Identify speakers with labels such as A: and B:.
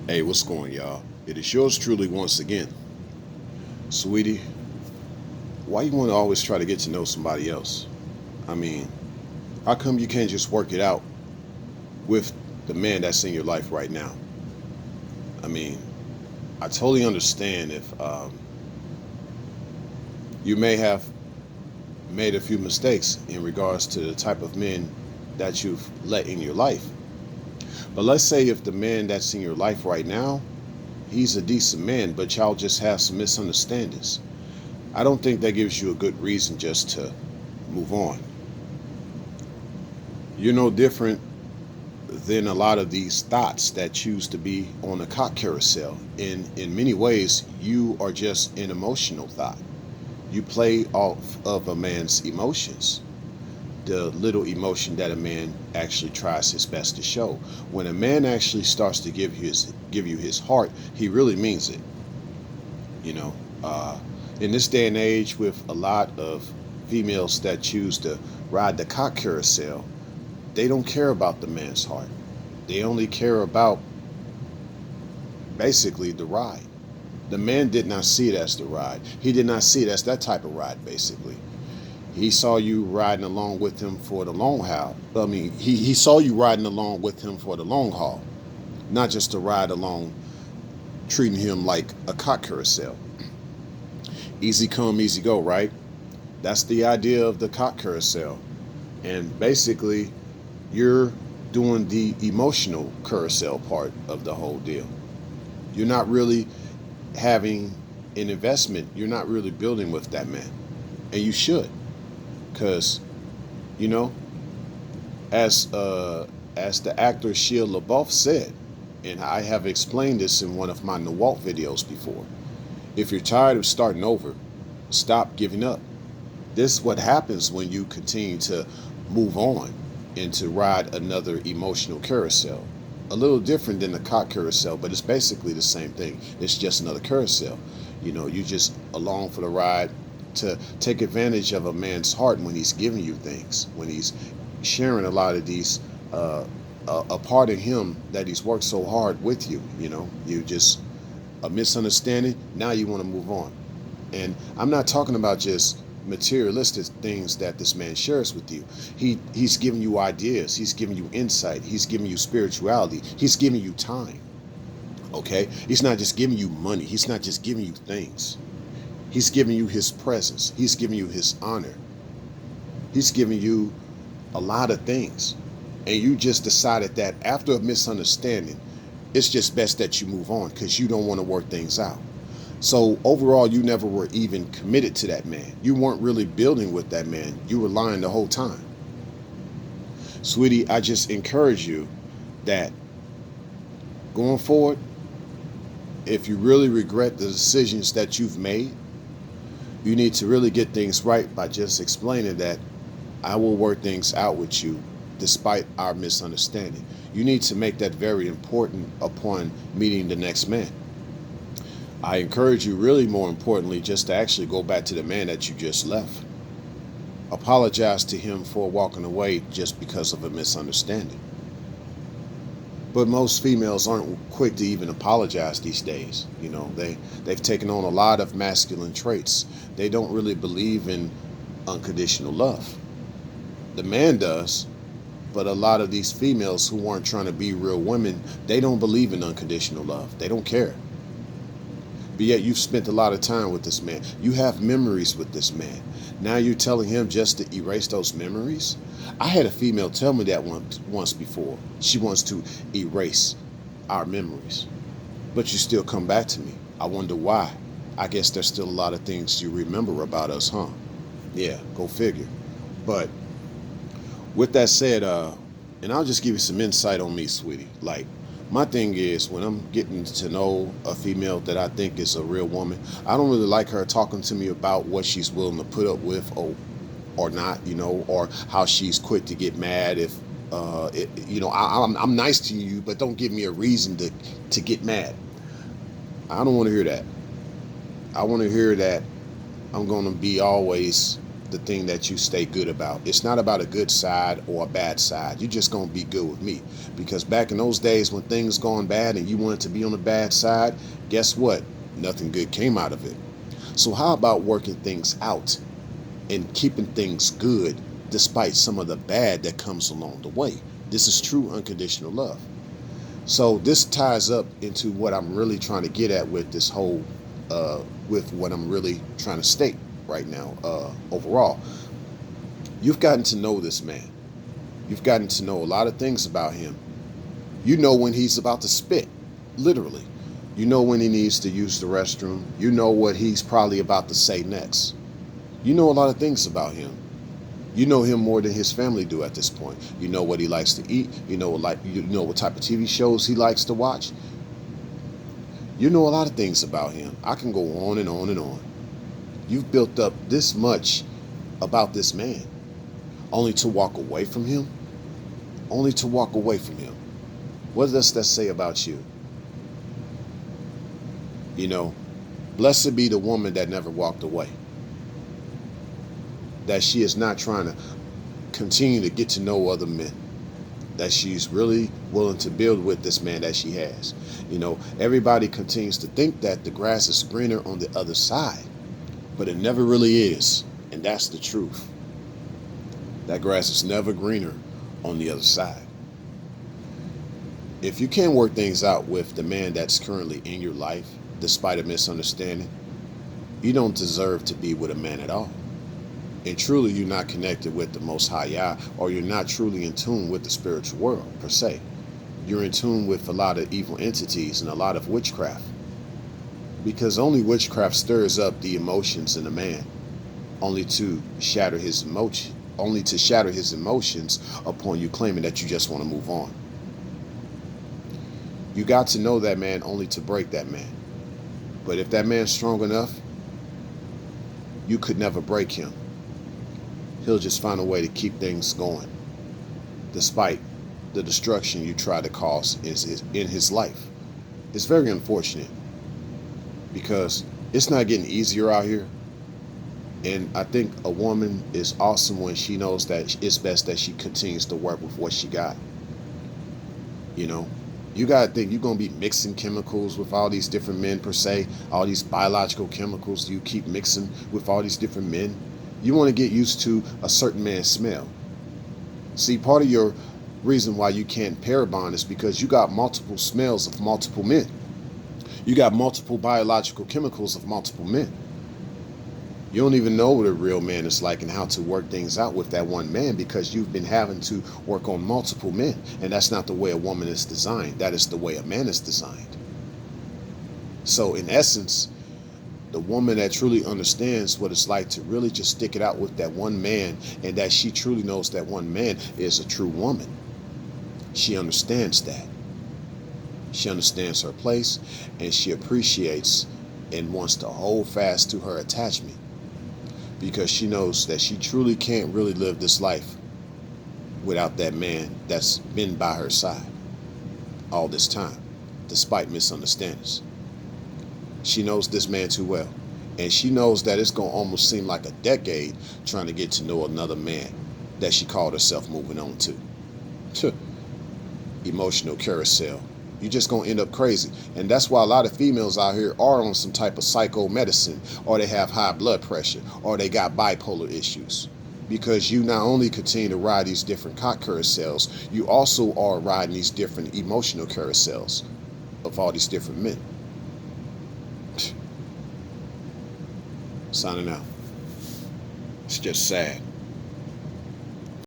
A: Hey, what's going, y'all? It is yours truly once again. Sweetie, why you want to always try to get to know somebody else? I mean, how come you can't just work it out with the man that's in your life right now? I mean, I totally understand if you may have made a few mistakes in regards to the type of men that you've let in your life. But let's say if the man that's in your life right now, he's a decent man, but y'all just have some misunderstandings. I don't think that gives you a good reason just to move on. You're no different than a lot of these thoughts that choose to be on a cock carousel. In many ways, you are just an emotional thought. You play off of a man's emotions, the little emotion that a man actually tries his best to show. When a man actually starts to give you his heart, he really means it. You know, uh, in this day and age, with a lot of females that choose to ride the cock carousel, they don't care about the man's heart. They only care about basically the ride. The man did not see it as the ride. He did not see it as that type of ride, basically. He saw you riding along with him for the long haul. I mean, he saw you riding along with him for the long haul, not just to ride along, treating him like a cock carousel. Easy come, easy go, right? That's the idea of the cock carousel. And basically, you're doing the emotional carousel part of the whole deal. You're not really having an investment. You're not really building with that man. And you should. Because, you know, as as the actor Shia LaBeouf said, and I have explained this in one of my Nawalt videos before, if you're tired of starting over, stop giving up. This is what happens when you continue to move on and to ride another emotional carousel. A little different than the cock carousel, but it's basically the same thing. It's just another carousel. You know, you just along for the ride to take advantage of a man's heart when he's giving you things, when he's sharing a lot of these, a part of him that he's worked so hard with you. You know, you just a misunderstanding. Now you want to move on. And I'm not talking about just materialistic things that this man shares with you. He's giving you ideas. He's giving you insight. He's giving you spirituality. He's giving you time. Okay? He's not just giving you money. He's not just giving you things. He's giving you his presence. He's giving you his honor. He's giving you a lot of things. And you just decided that after a misunderstanding, it's just best that you move on because you don't want to work things out. So overall, you never were even committed to that man. You weren't really building with that man. You were lying the whole time. Sweetie, I just encourage you that going forward, if you really regret the decisions that you've made, you need to really get things right by just explaining that I will work things out with you despite our misunderstanding. You need to make that very important upon meeting the next man. I encourage you, really more importantly, just to actually go back to the man that you just left. Apologize to him for walking away just because of a misunderstanding. But most females aren't quick to even apologize these days. You know, they've taken on a lot of masculine traits. They don't really believe in unconditional love. The man does, but a lot of these females who aren't trying to be real women, they don't believe in unconditional love. They don't care. But yet you've spent a lot of time with this man. You have memories with this man. Now you're telling him just to erase those memories? I had a female tell me that once before. She wants to erase our memories. But you still come back to me. I wonder why. I guess there's still a lot of things you remember about us, huh? Yeah, go figure. But with that said, and I'll just give you some insight on me, sweetie. Like, my thing is, when I'm getting to know a female that I think is a real woman, I don't really like her talking to me about what she's willing to put up with or not, you know, or how she's quick to get mad if, you know, I'm nice to you, but don't give me a reason to get mad. I don't want to hear that. I want to hear that I'm going to be always the thing that you stay good about. It's not about a good side or a bad side. You're just going to be good with me. Because back in those days when things gone bad and you wanted to be on the bad side, guess what? Nothing good came out of it. So how about working things out and keeping things good despite some of the bad that comes along the way? This is true unconditional love. So this ties up into what I'm really trying to get at with this whole, with what I'm really trying to state right now. Overall, you've gotten to know this man. You've gotten to know a lot of things about him. You know when he's about to spit, literally. You know when he needs to use the restroom. You know what he's probably about to say next. You know a lot of things about him. You know him more than his family do at this point. You know what he likes to eat. You know what type of TV shows he likes to watch. You know a lot of things about him. I can go on and on and on. You've built up this much about this man, only to walk away from him. Only to walk away from him. What does that say about you? You know, blessed be the woman that never walked away. That she is not trying to continue to get to know other men. That she's really willing to build with this man that she has. You know, everybody continues to think that the grass is greener on the other side, but it never really is. And that's the truth. That grass is never greener on the other side. If you can't work things out with the man that's currently in your life, despite a misunderstanding, you don't deserve to be with a man at all. And truly, you're not connected with the Most High Yah, or you're not truly in tune with the spiritual world, per se. You're in tune with a lot of evil entities and a lot of witchcraft. Because only witchcraft stirs up the emotions in a man, only to shatter his emotions upon you claiming that you just want to move on. You got to know that man only to break that man. But if that man's strong enough, you could never break him. He'll just find a way to keep things going, despite the destruction you try to cause in his life. It's very unfortunate, because it's not getting easier out here. And I think a woman is awesome when she knows that it's best that she continues to work with what she got. You know, you got to think you're going to be mixing chemicals with all these different men, per se, all these biological chemicals you keep mixing with all these different men. You want to get used to a certain man's smell. See, part of your reason why you can't pair bond is because you got multiple smells of multiple men. You got multiple biological chemicals of multiple men. You don't even know what a real man is like and how to work things out with that one man, because you've been having to work on multiple men. And that's not the way a woman is designed. That is the way a man is designed. So in essence, the woman that truly understands what it's like to really just stick it out with that one man, and that she truly knows that one man is a true woman. She understands that. She understands her place, and she appreciates and wants to hold fast to her attachment, because she knows that she truly can't really live this life without that man that's been by her side all this time, despite misunderstandings. She knows this man too well, and she knows that it's going to almost seem like a decade trying to get to know another man that she called herself moving on to. Emotional carousel. You're just going to end up crazy. And that's why a lot of females out here are on some type of psycho medicine, or they have high blood pressure, or they got bipolar issues. Because you not only continue to ride these different cock carousels, you also are riding these different emotional carousels of all these different men. Signing out. It's just sad.